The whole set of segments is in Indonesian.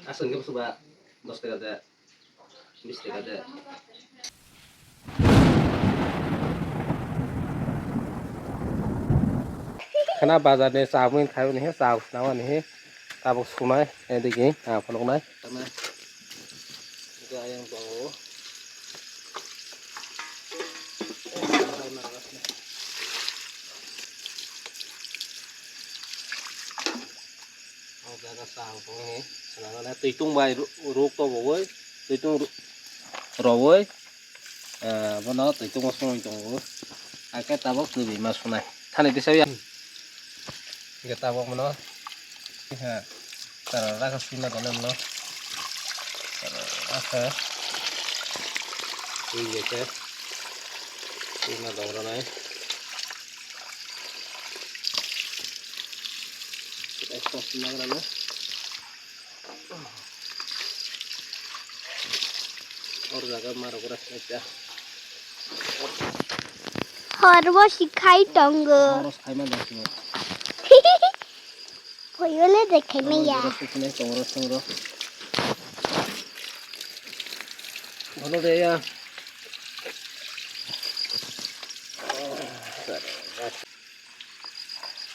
Asan ka ba basta kada basta kada khana bazar ne samun khayo ne sa nawa ne tabok sumai ediki pholok nai tama ga yang bawo jaga sang ko he sana na tuitung bai ruk to boi tuitung ro boi bono tuitung song tong go ake tabok tu bi ma sunai thani ti sabi ge tabok mono ha tara ra ka sina ko nam no aka ini ke sina dong nai kita sina na और जगह मारो को रखने क्या और वो सिखाई टंग और खाई में दस में कोई वाले देखे में यार कितने चौरा चौरा बोलो दे यार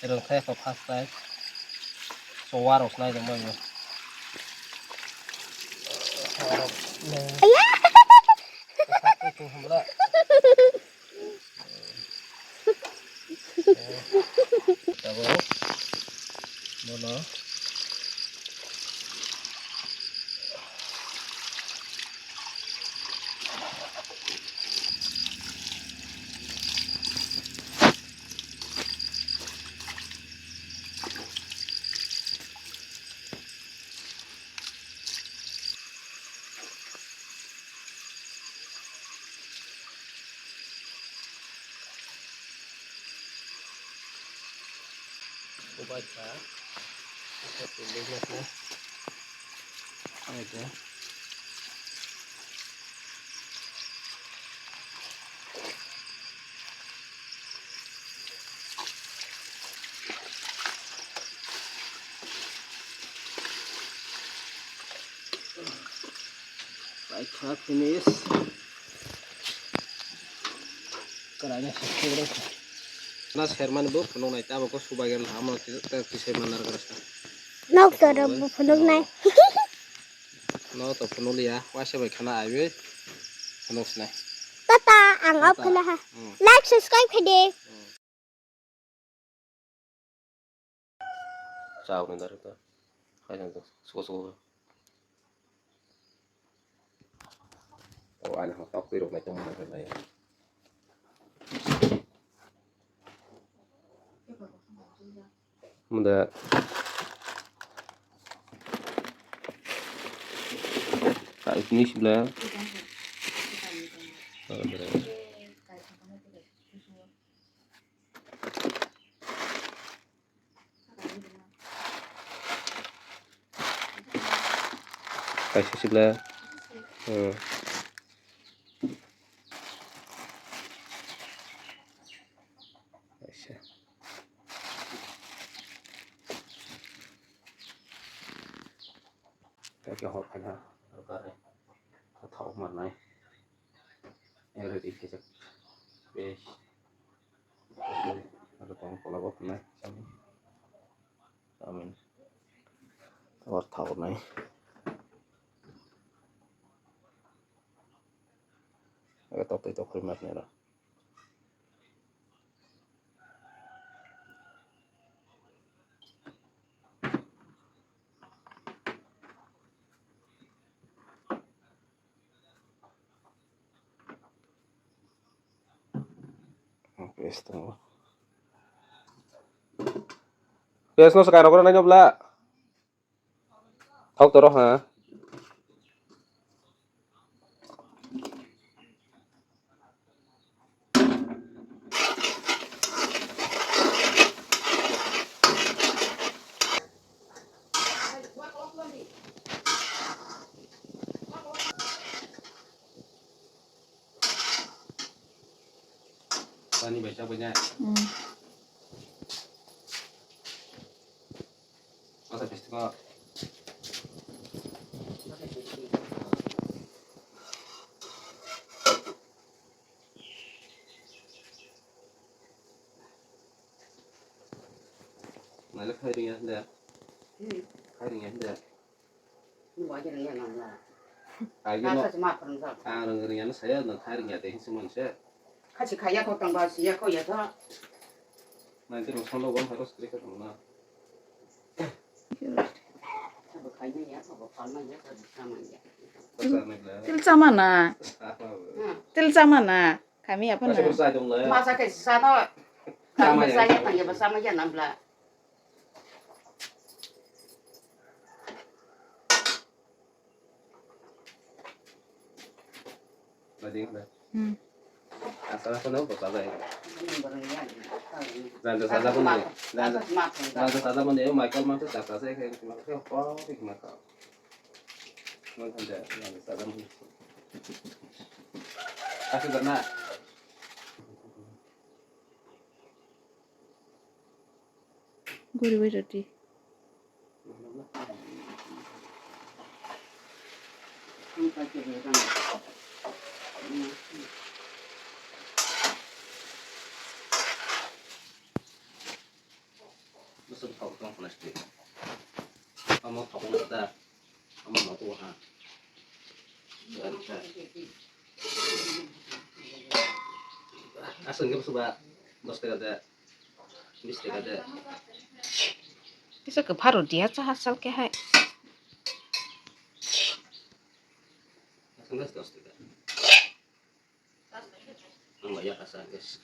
इधर खाए तो फास्ट है सोवार उसना ही जमा है itu hamba tabo mono baca kita pilih ya ada baca finish kerana sesuatu Nas Herman bu penuh naik tabok sebagian lama kita kisah manar kerasa. Nok tara bu penuh naik. No to penuh ya, wasa baik kena ayu, penuh naik. Tata anggap kena ha. Like subscribe kade. Sao nih dari itu, kayak itu suka-suka. Oh aneh tak piruk naik cuma naik. Muda tak ini sebelah kasih sebelah cái hộp này ha thấu mặt này em rồi đi cái chắc về rồi còn có là bọc này xong mình bọc thấu này cái tóc tới tóc cái mặt này rồi Esto. Yes, no sekarang ko na nyobla. Thok toro ha. Pani baca punya. Masa pasti kok Mana khai ring ya, khai ring ya. Buat aja ya nggak. Ayo no, Rasa cuma perlu. ring saya no khai ring ya deh semua saya. Kasih kaya kau tambah sih ya kau ya tuh. Nanti rusaknya gua harus klik ke mana. Kalau kaya ya kau palma ya sama ya. Sama lah. Tilsa mana? Tilsa mana? Kami apa Masih nah? bersah dong lah. Masa ke sana Sama kami ya. saya tanya bersama ya nambah. Bading lah. Asal aku nau bersah lah. Dan sada pun deh. Dan sada pun deh. Michael masuk dasar saya kayak cuma kayak apa sih Michael. Mungkin ada yang sada pun. Kasih karena Guri berarti. musuh kau tuh panas deh. Kamu kau nggak kamu mau tuh ha. Asal nggak suka bos tegada, bis tegada. Bisa ke baru dia tuh asal ke hai. Asal nggak bos tegada. Enggak ya asal guys.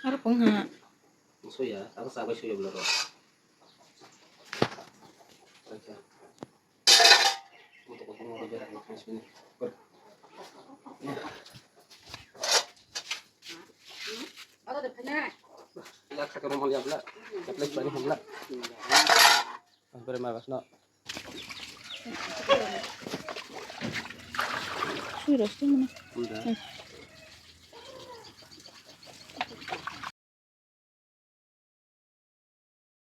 Harap enggak. Musuh ya, aku sabar sih ya belum. Oke. Untuk potong orang jarak di sini. Ada di mana? Ya kakak rumah lihat lah. Kaplik bani hamla. Berapa mas nak? Sudah sih mana? Udah.